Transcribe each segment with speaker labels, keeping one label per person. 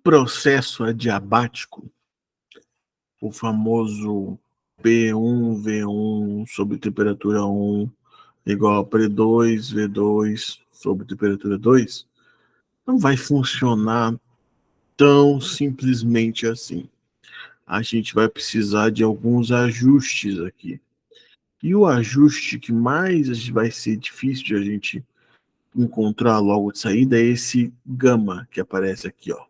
Speaker 1: processo adiabático, o famoso P1, V1 sobre temperatura 1 igual a P2, V2 sobre temperatura 2, não vai funcionar tão simplesmente assim. A gente vai precisar de alguns ajustes aqui. E o ajuste que mais vai ser difícil de a gente encontrar logo de saída é esse gama que aparece aqui, ó.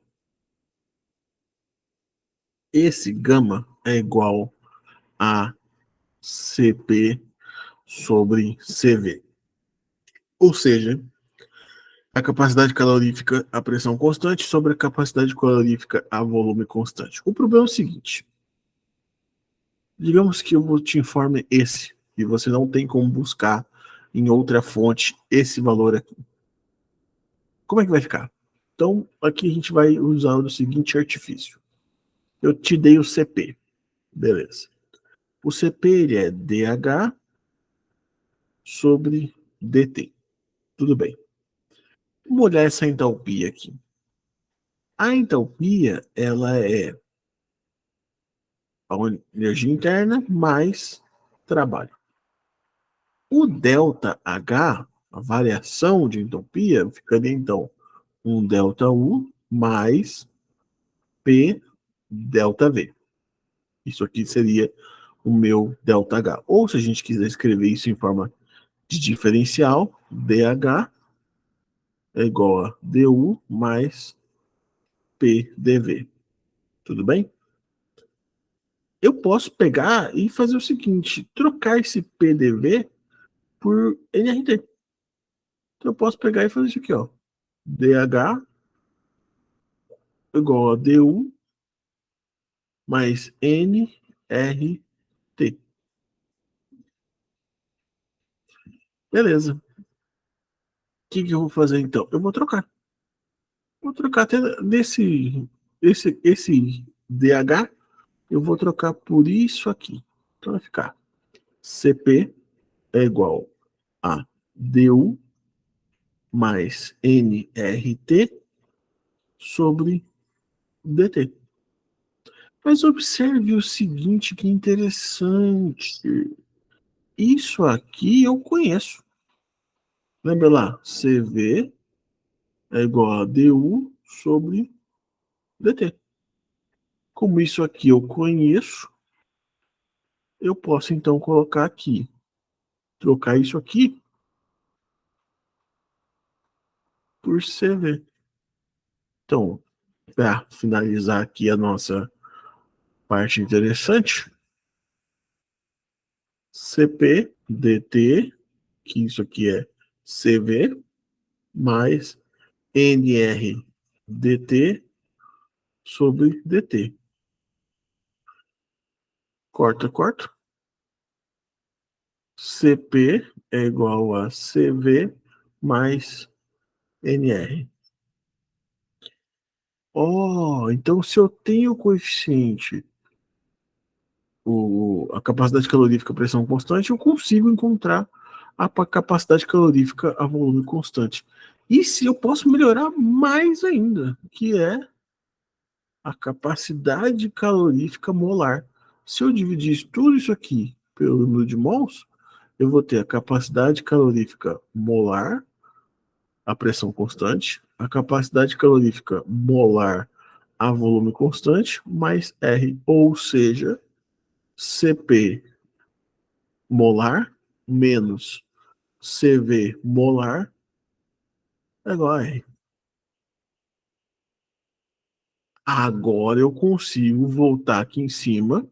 Speaker 1: Esse gama é igual a CP sobre CV. Ou seja, a capacidade calorífica a pressão constante sobre a capacidade calorífica a volume constante. O problema é o seguinte: digamos que eu te informe esse, e você não tem como buscar em outra fonte esse valor aqui. Como é que vai ficar? Então, aqui a gente vai usar o seguinte artifício. Eu te dei o CP, beleza. O CP ele é DH sobre DT. Tudo bem. Vamos olhar essa entalpia aqui. A entalpia, ela é a energia interna mais trabalho. O ΔH, a variação de entropia, ficaria então um ΔU mais P ΔV. Isso aqui seria o meu ΔH. Ou se a gente quiser escrever isso em forma de diferencial, DH é igual a DU mais PDV. Tudo bem? Eu posso pegar e fazer o seguinte, trocar esse PDV por NRT. Então eu posso pegar e fazer isso aqui, ó. DH igual a DU mais NRT. Beleza. O que eu vou fazer então? Eu vou trocar. Vou trocar até esse DH, eu vou trocar por isso aqui. Então vai ficar CP é igual a DU mais NRT sobre DT. Mas observe o seguinte, que interessante. Isso aqui eu conheço. Lembra lá? CV é igual a DU sobre DT. Como isso aqui eu conheço, eu posso então colocar aqui, trocar isso aqui por CV. Então, para finalizar aqui a nossa parte interessante, CP DT, que isso aqui é CV, mais NR DT sobre DT. Corta, corta. CP é igual a CV mais NR. Oh, então se eu tenho o coeficiente, a capacidade calorífica a pressão constante, eu consigo encontrar a capacidade calorífica a volume constante. E se eu posso melhorar mais ainda, que é a capacidade calorífica molar. Se eu dividir tudo isso aqui pelo número de mols, eu vou ter a capacidade calorífica molar, a pressão constante, a capacidade calorífica molar a volume constante, mais R, ou seja, CP molar menos CV molar é igual a R. Agora eu consigo voltar aqui em cima,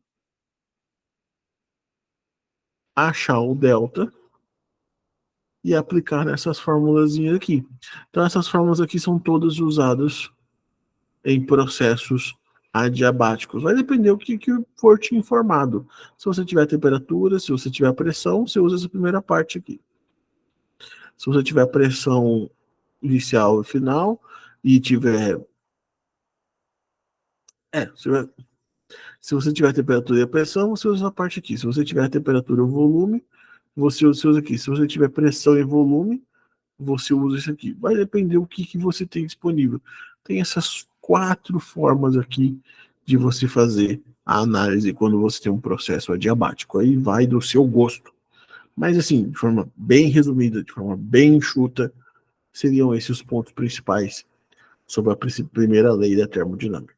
Speaker 1: achar o delta e aplicar nessas fórmulas aqui. Então essas fórmulas aqui são todas usadas em processos adiabáticos. Vai depender do que for te informado. Se você tiver temperatura, se você tiver pressão, você usa essa primeira parte aqui. Se você tiver pressão inicial e final e tiver... se você tiver temperatura e pressão, você usa essa parte aqui. Se você tiver temperatura e volume, você usa aqui. Se você tiver pressão e volume, você usa isso aqui. Vai depender do que você tem disponível. Tem essas 4 formas aqui de você fazer a análise quando você tem um processo adiabático. Aí vai do seu gosto. Mas assim, de forma bem resumida, de forma bem enxuta, seriam esses os pontos principais sobre a primeira lei da termodinâmica.